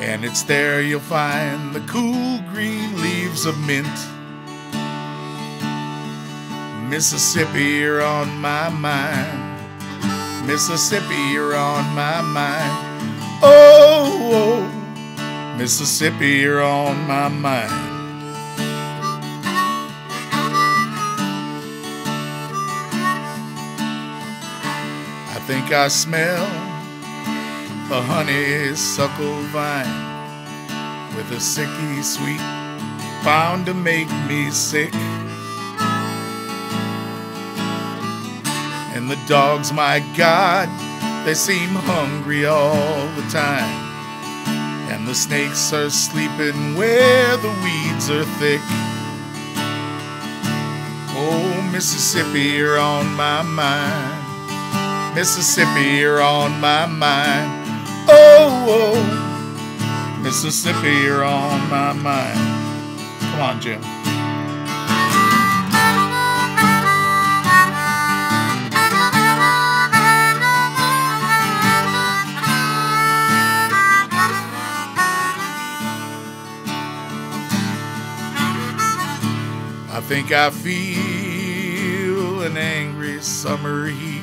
[SPEAKER 7] and it's there you'll find the cool green leaves of mint. Mississippi, you're on my mind. Mississippi, you're on my mind. Oh, oh, Mississippi, you're on my mind. I think I smell a honeysuckle vine with a sicky sweet bound to make me sick. And the dogs, my God, they seem hungry all the time. And the snakes are sleeping where the weeds are thick. Oh, Mississippi, you're on my mind. Mississippi, you're on my mind. Oh, Mississippi, you're on my mind. Come on, Jim. I think I feel an angry summer heat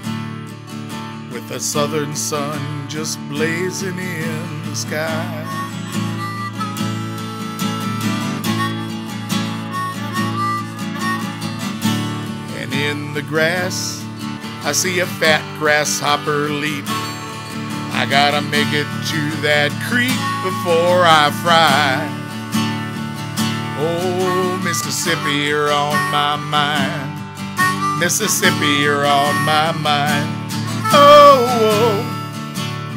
[SPEAKER 7] with the southern sun just blazing in the sky. And in the grass, I see a fat grasshopper leap. I gotta make it to that creek before I fry. Oh, Mississippi, you're on my mind. Mississippi, you're on my mind. Oh,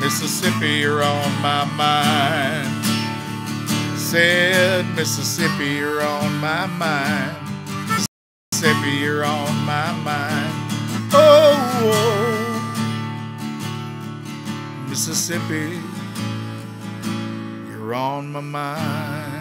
[SPEAKER 7] Mississippi, you're on my mind. Said Mississippi, you're on my mind. Mississippi, you're on my mind. Oh, Mississippi, you're on my mind.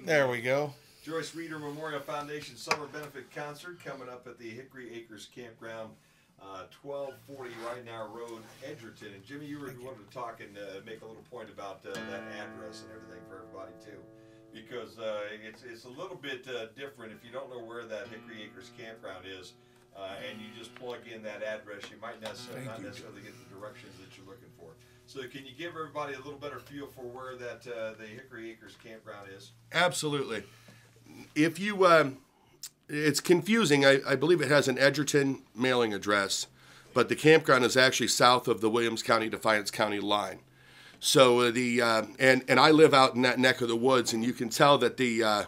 [SPEAKER 7] There we go.
[SPEAKER 1] Joyce Reeder Memorial Foundation Summer Benefit Concert coming up at the Hickory Acres Campground, 1240 Ridenour Road, Edgerton. And Jimmy, you wanted to talk and make a little point about that address and everything for everybody too, because it's a little bit different if you don't know where that Hickory Acres Campground is, and you just plug in that address. You might not necessarily get the directions that you're looking for. So can you give everybody a little better feel for where that the Hickory Acres Campground is?
[SPEAKER 4] Absolutely. If you, it's confusing. I believe it has an Edgerton mailing address, but the campground is actually south of the Williams County, Defiance County line. So and I live out in that neck of the woods, and you can tell that the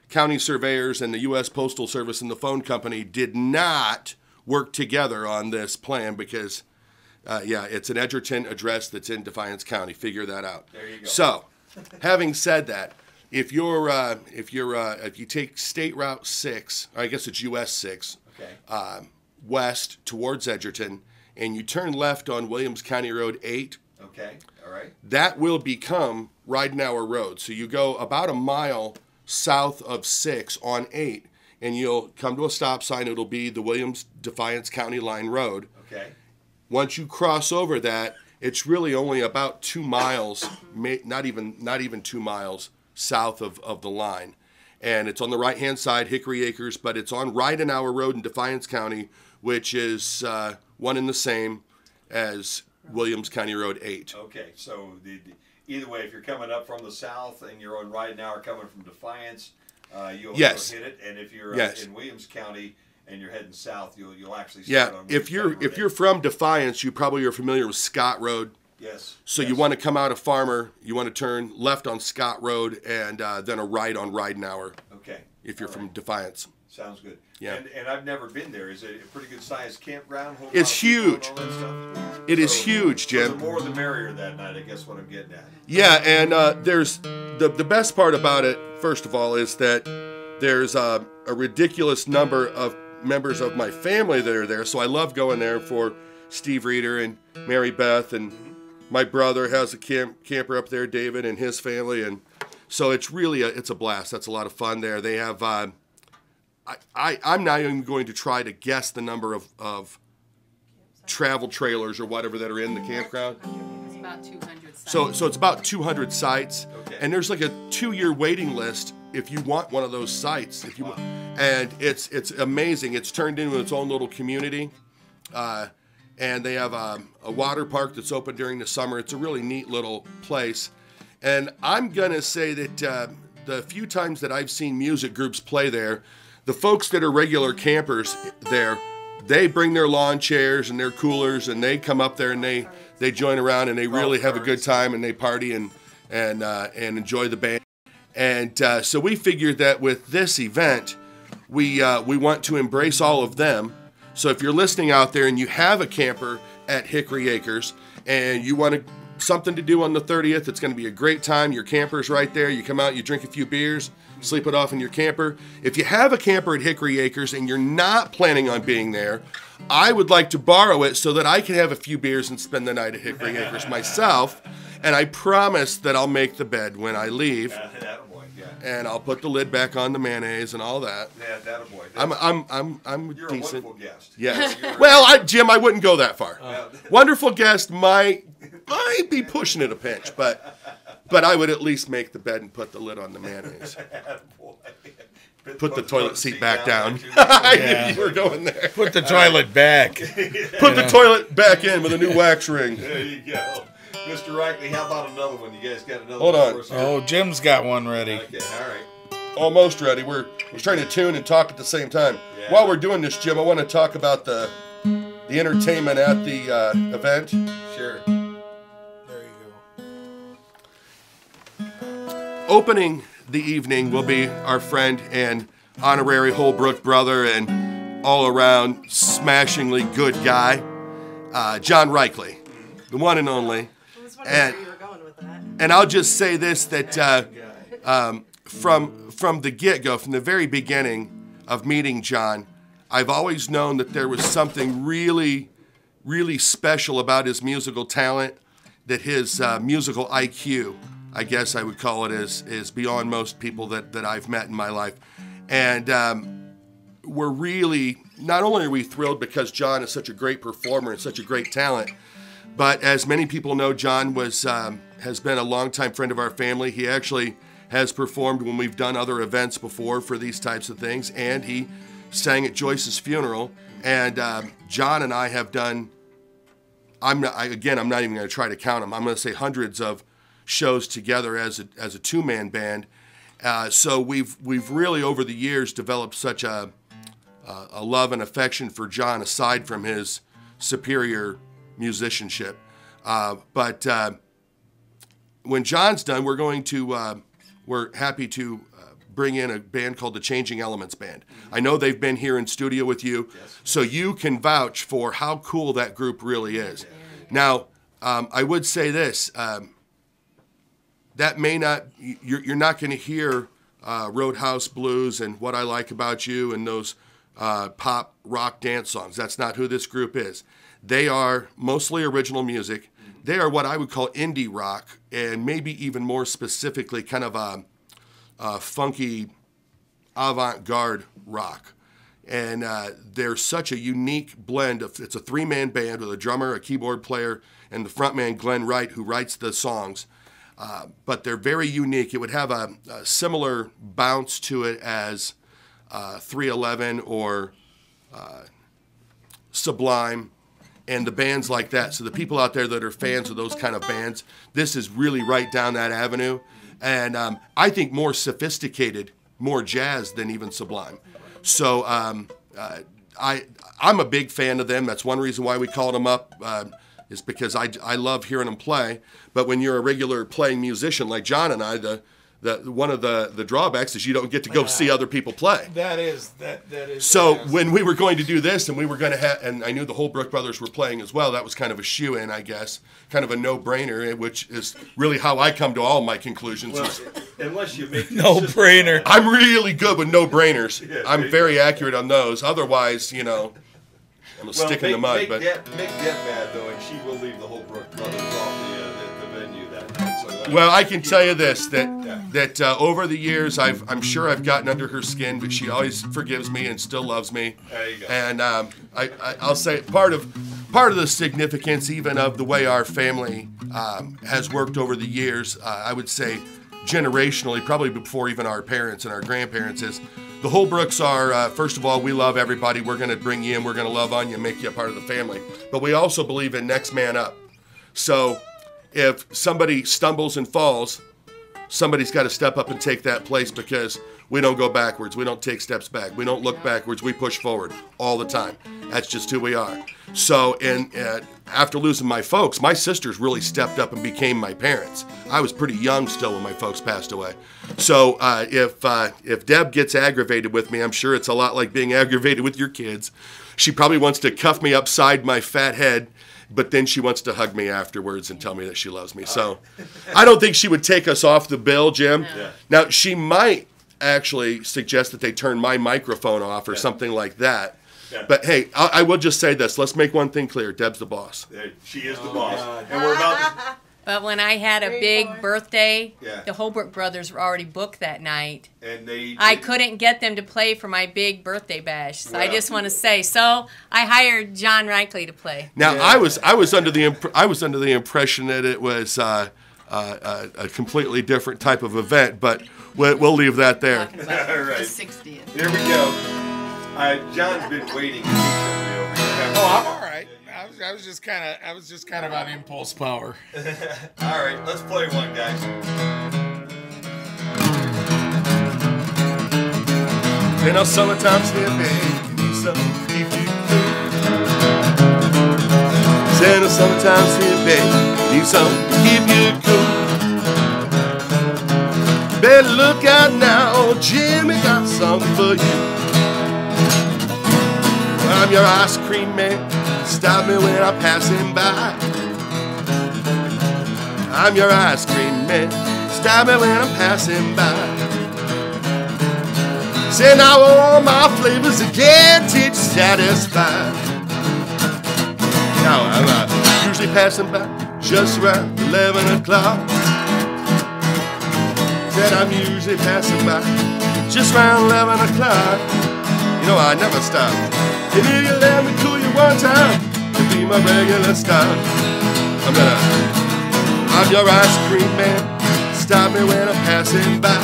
[SPEAKER 4] county surveyors and the U.S. Postal Service and the phone company did not work together on this plan because, yeah, it's an Edgerton address that's in Defiance County. Figure that out.
[SPEAKER 1] There you go.
[SPEAKER 4] So, having said that, if you take State Route 6, or I guess it's US 6,
[SPEAKER 1] Okay.
[SPEAKER 4] West towards Edgerton, and you turn left on Williams County Road 8,
[SPEAKER 1] Okay. All right.
[SPEAKER 4] that will become Ridenour Road. So you go about a mile south of 6 on 8, and you'll come to a stop sign. It'll be the Williams Defiance County Line Road.
[SPEAKER 1] Okay.
[SPEAKER 4] Once you cross over that, it's really only about 2 miles, not even 2 miles south of the line. And it's on the right-hand side, Hickory Acres, but it's on Ridenour Road in Defiance County, which is one and the same as Williams County Road 8.
[SPEAKER 1] Okay. So either way, if you're coming up from the south and you're on Ridenour coming from Defiance, you'll
[SPEAKER 4] Yes.
[SPEAKER 1] hit it. And if you're
[SPEAKER 4] Yes.
[SPEAKER 1] in Williams County and you're heading south, you'll actually
[SPEAKER 4] Yeah,
[SPEAKER 1] start on
[SPEAKER 4] if
[SPEAKER 1] Williams County Road
[SPEAKER 4] you're
[SPEAKER 1] 8.
[SPEAKER 4] from Defiance, you probably are familiar with Scott Road.
[SPEAKER 1] Yes.
[SPEAKER 4] So
[SPEAKER 1] yes.
[SPEAKER 4] you want to come out of Farmer, you want to turn left on Scott Road, and then a right on Ridenour
[SPEAKER 1] Okay.
[SPEAKER 4] if you're
[SPEAKER 1] All
[SPEAKER 4] from
[SPEAKER 1] right.
[SPEAKER 4] Defiance.
[SPEAKER 1] Sounds good.
[SPEAKER 4] Yeah.
[SPEAKER 1] And I've never been there. Is it a pretty good sized campground? Whole lot
[SPEAKER 4] It's
[SPEAKER 1] of people and
[SPEAKER 4] huge.
[SPEAKER 1] all that stuff?
[SPEAKER 4] It is huge,
[SPEAKER 1] So
[SPEAKER 4] Jim.
[SPEAKER 1] the more the merrier that night, I guess what I'm getting at.
[SPEAKER 4] Yeah, and there's the best part about it, first of all, is that there's a ridiculous number of members of my family that are there. So I love going there for Steve Reeder and Mary Beth, and my brother has a camper up there, David, and his family, and so it's really it's a blast. That's a lot of fun there. They have I'm not even going to try to guess the number of travel trailers or whatever that are in the campground.
[SPEAKER 2] It's about 200 sites.
[SPEAKER 4] So it's about 200 sites,
[SPEAKER 1] Okay.
[SPEAKER 4] and there's like a 2-year waiting list if you want one of those sites. If you want, and it's amazing. It's turned into its own little community, and they have a water park that's open during the summer. It's a really neat little place, and I'm gonna say that the few times that I've seen music groups play there, the folks that are regular campers there, they bring their lawn chairs and their coolers, and they come up there and they join around, and they really have a good time, and they party and enjoy the band. And so we figured that with this event, we want to embrace all of them. So if you're listening out there and you have a camper at Hickory Acres and you want something to do on the 30th, it's going to be a great time. Your camper's right there. You come out, you drink a few beers, sleep it off in your camper. If you have a camper at Hickory Acres and you're not planning on being there, I would like to borrow it so that I can have a few beers and spend the night at Hickory Acres myself. And I promise that I'll make the bed when I leave. And I'll put the lid back on the mayonnaise and all that.
[SPEAKER 1] Yeah, that boy.
[SPEAKER 4] I'm
[SPEAKER 1] You're
[SPEAKER 4] decent.
[SPEAKER 1] a wonderful guest.
[SPEAKER 4] Yes. Well, Jim, I wouldn't go that far. Wonderful guest might be pushing it a pinch, but I would at least make the bed and put the lid on the mayonnaise. Put the toilet seat back down. I knew you were going there.
[SPEAKER 7] Put the toilet back.
[SPEAKER 4] Put the toilet back in with a new wax ring.
[SPEAKER 1] There you go. Mr. Reichley, how about another one? You guys got another
[SPEAKER 4] Hold
[SPEAKER 1] one
[SPEAKER 4] on.
[SPEAKER 1] for us here?
[SPEAKER 7] Oh, Jim's got one ready.
[SPEAKER 1] Okay, all right.
[SPEAKER 4] Almost ready. We're trying to tune and talk at the same time.
[SPEAKER 1] Yeah.
[SPEAKER 4] While we're doing this, Jim, I want to talk about the entertainment at the event.
[SPEAKER 1] Sure.
[SPEAKER 7] There you go.
[SPEAKER 4] Opening the evening will be our friend and honorary Holbrook brother and all-around smashingly good guy, John Reichley, the one and only. And I'll just say this, that from the get-go, from the very beginning of meeting John, I've always known that there was something really, really special about his musical talent, that his musical IQ, I guess I would call it, is beyond most people that I've met in my life. And we're really, not only are we thrilled because John is such a great performer and such a great talent, but as many people know, John has been a longtime friend of our family. He actually has performed when we've done other events before for these types of things, and he sang at Joyce's funeral. And John and I have done, I'm not even going to try to count them. I'm going to say hundreds of shows together as a two-man band. So we've really over the years developed such a love and affection for John, aside from his superior musicianship. But when John's done, we're happy to bring in a band called the Changing Elements Band. I know they've been here in studio with you, so you can vouch for how cool that group really is. Now, I would say this, that may not, you're not going to hear Roadhouse Blues and What I Like About You and those pop rock dance songs. That's not who this group is. They are mostly original music. They are what I would call indie rock, and maybe even more specifically kind of a funky avant-garde rock. And they're such a unique blend of, it's a three-man band with a drummer, a keyboard player, and the frontman Glenn Wright, who writes the songs. But they're very unique. It would have a similar bounce to it as 311 or Sublime and the bands like that. So the people out there that are fans of those kind of bands, this is really right down that avenue. And I think more sophisticated, more jazz than even Sublime. So I'm a big fan of them. That's one reason why we called them up, is because I love hearing them play. But when you're a regular playing musician like John and I, one of the drawbacks is you don't get to go see other people play.
[SPEAKER 7] That is.
[SPEAKER 4] So when we were going to do this, and we were going to have, and I knew the Holbrook brothers were playing as well, that was kind of a shoe-in, I guess, kind of a no-brainer, which is really how I come to all my conclusions.
[SPEAKER 1] Well, unless you make
[SPEAKER 7] no-brainer.
[SPEAKER 4] I'm really good with no-brainers.
[SPEAKER 1] Yeah,
[SPEAKER 4] I'm very accurate on those. Otherwise, I'm a stick in the mud.
[SPEAKER 1] Make Deb mad, though, and she will leave the Holbrook brothers off the venue that night. So,
[SPEAKER 4] well, I can tell you this, that over the years, I'm sure I've gotten under her skin, but she always forgives me and still loves me.
[SPEAKER 1] There you go.
[SPEAKER 4] And I'll say part of the significance even of the way our family has worked over the years, I would say generationally, probably before even our parents and our grandparents, is the Holbrooks are, first of all, we love everybody. We're going to bring you in. We're going to love on you and make you a part of the family. But we also believe in next man up. So if somebody stumbles and falls, somebody's got to step up and take that place, because we don't go backwards. We don't take steps back. We don't look backwards. We push forward all the time. That's just who we are. So, and after losing my folks, my sisters really stepped up and became my parents. I was pretty young still when my folks passed away. So if Deb gets aggravated with me, I'm sure it's a lot like being aggravated with your kids. She probably wants to cuff me upside my fat head, but then she wants to hug me afterwards and tell me that she loves me. So I don't think she would take us off the bill, Jim.
[SPEAKER 1] Yeah.
[SPEAKER 4] Now, she might actually suggest that they turn my microphone off or something like that.
[SPEAKER 1] Yeah.
[SPEAKER 4] But hey, I will just say this. Let's make one thing clear. Deb's the boss.
[SPEAKER 1] She is the boss. And we're about to...
[SPEAKER 2] But when I had a big birthday,
[SPEAKER 1] Yeah.
[SPEAKER 2] the Holbrook brothers were already booked that night.
[SPEAKER 1] And
[SPEAKER 2] I couldn't get them to play for my big birthday bash. So I
[SPEAKER 1] Well.
[SPEAKER 2] just want to say, so I hired John Reichley to play.
[SPEAKER 4] Now, I was under the impression that it was a completely different type of event, but we'll leave that there.
[SPEAKER 2] Talking about
[SPEAKER 1] All right.
[SPEAKER 2] the 60th.
[SPEAKER 1] Here we go. John's been waiting.
[SPEAKER 7] Oh, I'm all right. I was just kind of on impulse power.
[SPEAKER 1] All right, let's play one, guys.
[SPEAKER 4] In our summertime snippet, you need some if you could. Say in our summertime snippet, you need some if you could. Better look out now, Jimmy got something for you. I'm your ice cream man. Stop me when I'm passing by. I'm your ice cream man. Stop me when I'm passing by. Say now all my flavors are guaranteed to satisfy. Now I'm usually passing by just around 11 o'clock. Said I'm usually passing by just around 11 o'clock. You know I never stop. And if you let me cool you one time, you'll be my regular stop. I'm your ice cream man. Stop me when I'm passing by.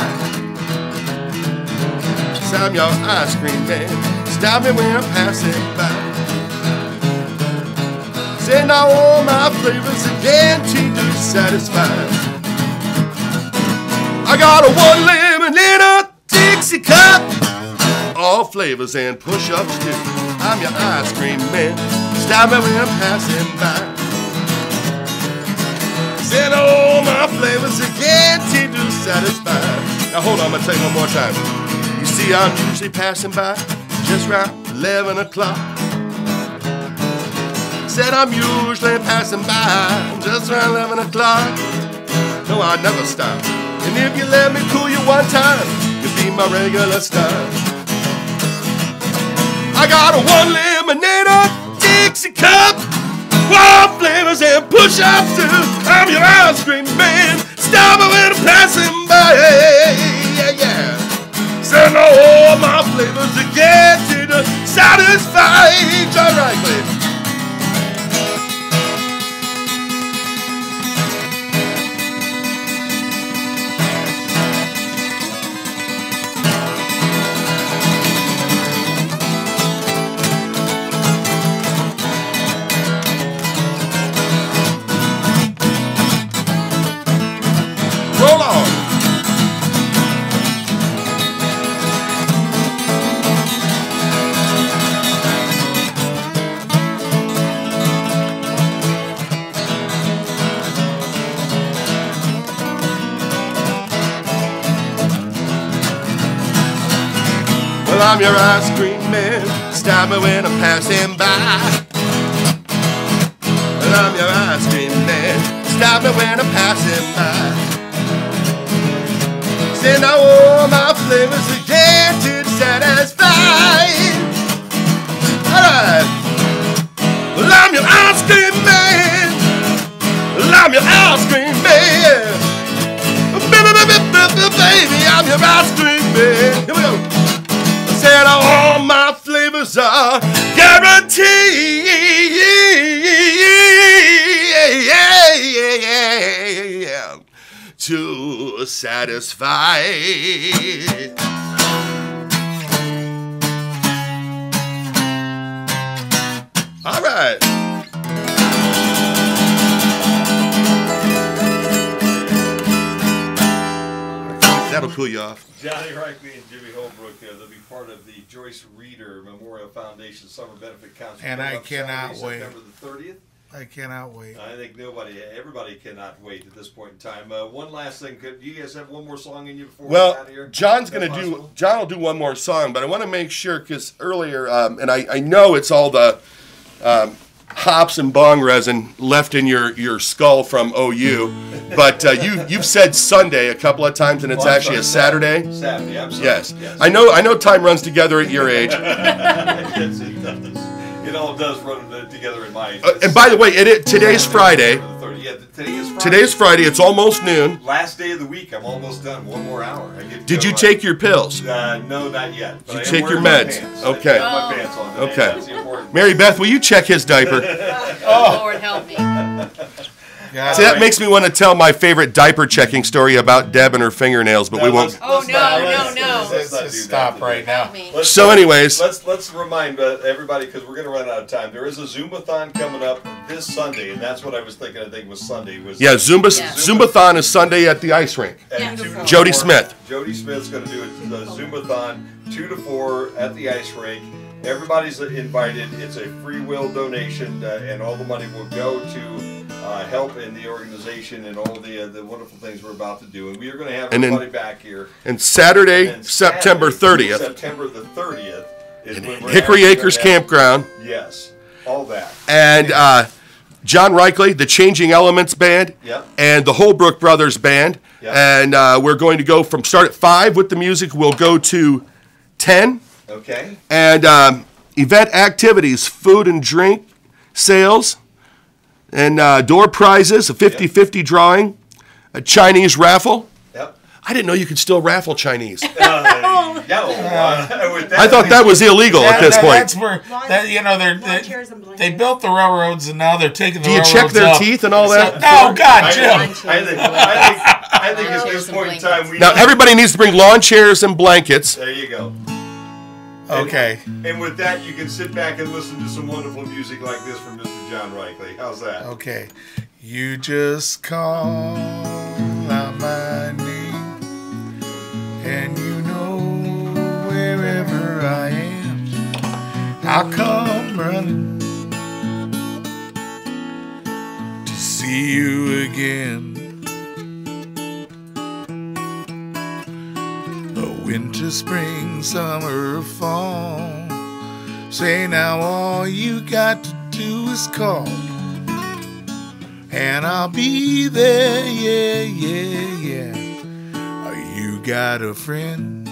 [SPEAKER 4] So I'm your ice cream man. Stop me when I'm passing by. Say now all my flavors are guaranteed to satisfy. I got a 1 lemon in a Dixie cup. All flavors and push-ups too. I'm your ice cream man. Stop me when I'm passing by. Said all my flavors are guaranteed to satisfy. Now hold on, I'm gonna tell you one more time. You see, I'm usually passing by just around 11 o'clock. Said I'm usually passing by just around 11 o'clock. No, I never stop. And if you let me cool you one time, you'll be my regular star. I got a 1 lemonade Dixie cup, wild flavors and push-ups too. I'm your ice cream man. Stop me when I'm passing by. Yeah, yeah. Send all my flavors to get you to satisfy. John Reichley. Roll on. Well, I'm your ice cream man. Stop me when I'm passing by. Well, I'm your ice cream man. Stop me when I'm passing by. Say now all my flavors are guaranteed to satisfy. Alright. Well, I'm your ice cream man. Well, I'm your ice cream man. Baby, I'm your ice cream man. Here we go. I said all my flavors are guaranteed to satisfy. All right. That'll cool you off.
[SPEAKER 1] Johnny Reichley and Jimmy Holbrook, they'll be part of the Joyce Reeder Memorial Foundation Summer Benefit Concert.
[SPEAKER 7] And I cannot wait.
[SPEAKER 1] September the 30th.
[SPEAKER 7] I cannot wait.
[SPEAKER 1] I think everybody cannot wait at this point in time. One last thing, do you guys have one more song in you before we get out of here?
[SPEAKER 4] John will do one more song, but I want to make sure, because earlier, and I know it's all the hops and bong resin left in your skull from OU, but you've said Sunday a couple of times, and it's actually a Saturday.
[SPEAKER 1] Saturday, absolutely.
[SPEAKER 4] Yes. I know time runs together at your age.
[SPEAKER 1] Yes, it does. It all does run together in my age.
[SPEAKER 4] And by the way, today's Friday.
[SPEAKER 1] Yeah, today is Friday.
[SPEAKER 4] Today's Friday. It's almost noon.
[SPEAKER 1] Last day of the week. I'm almost done. One more hour.
[SPEAKER 4] Did you take your pills?
[SPEAKER 1] No, not yet.
[SPEAKER 4] Did you take your meds? Okay.
[SPEAKER 1] I have my pants on today.
[SPEAKER 4] Okay.
[SPEAKER 1] That's the important
[SPEAKER 4] Mary Beth, will you check his diaper?
[SPEAKER 2] Oh, Lord help me.
[SPEAKER 4] See, that makes me want to tell my favorite diaper checking story about Deb and her fingernails, but we won't.
[SPEAKER 2] Oh, no.
[SPEAKER 3] Let's just stop right now.
[SPEAKER 4] So anyways.
[SPEAKER 1] Let's remind everybody, because we're going to run out of time. There is a Zumbathon coming up this Sunday, and that's what I was thinking. I think was Sunday.
[SPEAKER 4] Yeah, Zumbathon is Sunday at the ice rink. Jody Smith.
[SPEAKER 1] Jody Smith's going to do the Zumbathon 2 to 4 at the ice rink. Everybody's invited. It's a free will donation, and all the money will go to help in the organization and all the wonderful things we're about to do. And we are going to have everybody back here.
[SPEAKER 4] And Saturday, September 30th.
[SPEAKER 1] September the 30th is when we're
[SPEAKER 4] Hickory Acres Campground.
[SPEAKER 1] Yes, all that.
[SPEAKER 4] And John Reichley, the Changing Elements Band, and the Holbrook Brothers Band.
[SPEAKER 1] Yep.
[SPEAKER 4] And we're going to go from start at 5 with the music. We'll go to 10.
[SPEAKER 1] Okay.
[SPEAKER 4] And event activities, food and drink sales, and door prizes, a 50-50 drawing, a Chinese raffle.
[SPEAKER 1] Yep.
[SPEAKER 4] I didn't know you could still raffle Chinese.
[SPEAKER 1] I
[SPEAKER 4] thought that was illegal at this point.
[SPEAKER 7] That's where they built the railroads, and now they're taking the railroads.
[SPEAKER 4] Do you check their teeth and all that?
[SPEAKER 7] No, God, Jim.
[SPEAKER 1] I think at this point in time,
[SPEAKER 4] now everybody needs to bring lawn chairs and blankets.
[SPEAKER 1] There you go.
[SPEAKER 7] Okay.
[SPEAKER 1] And with that, you can sit back and listen to some wonderful music like this from Mr. John Reichley. How's that?
[SPEAKER 7] Okay. You just call out my name, and you know wherever I am, I'll come running to see you again. Winter, spring, summer, fall. Say now all you got to do is call, and I'll be there, yeah, yeah, yeah. You got a friend.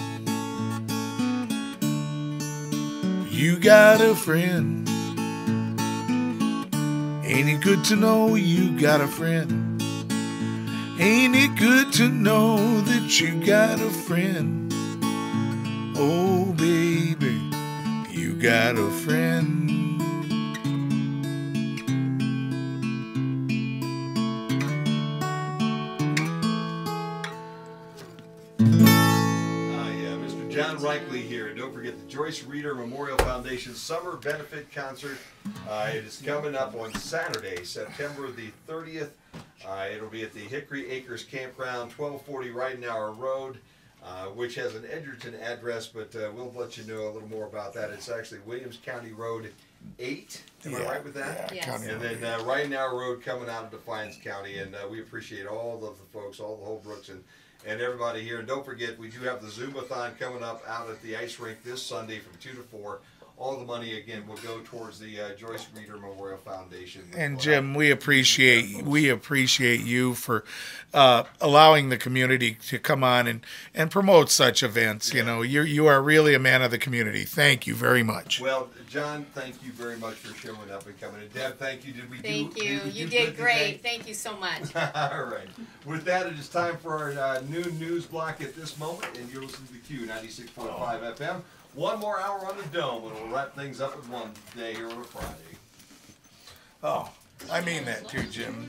[SPEAKER 7] You got a friend. Ain't it good to know you got a friend? Ain't it good to know that you got a friend? Oh, baby, you got a friend.
[SPEAKER 1] Mr. John Reichley here. And don't forget the Joyce Reeder Memorial Foundation Summer Benefit Concert. It is coming up on Saturday, September the 30th. It'll be at the Hickory Acres Campground, 1240 Ridenour Road. Which has an Edgerton address, but we'll let you know a little more about that. It's actually Williams County Road 8. Am I right with that?
[SPEAKER 2] Yeah.
[SPEAKER 5] Yes.
[SPEAKER 1] And then Ridenour Road coming out of Defiance County, and we appreciate all of the folks, all the Holbrooks, and everybody here. And don't forget, we do have the Zumbathon coming up out at the ice rink this Sunday from 2 to 4. All the money, again, will go towards the Joyce Reeder Memorial Foundation.
[SPEAKER 7] And Jim, we appreciate you for allowing the community to come on and promote such events. You know, you are really a man of the community. Thank you very much.
[SPEAKER 1] Well, John, thank you very much for showing up and coming in. Deb, thank you.
[SPEAKER 2] Thank you. You did great. Thank you so much.
[SPEAKER 1] All right. With that, it is time for our new news block at this moment, and you're listening to the Q 96.5 FM. One more hour on the Dome, and we'll wrap things up with one day here on a Friday.
[SPEAKER 7] Oh, I mean that too, Jim.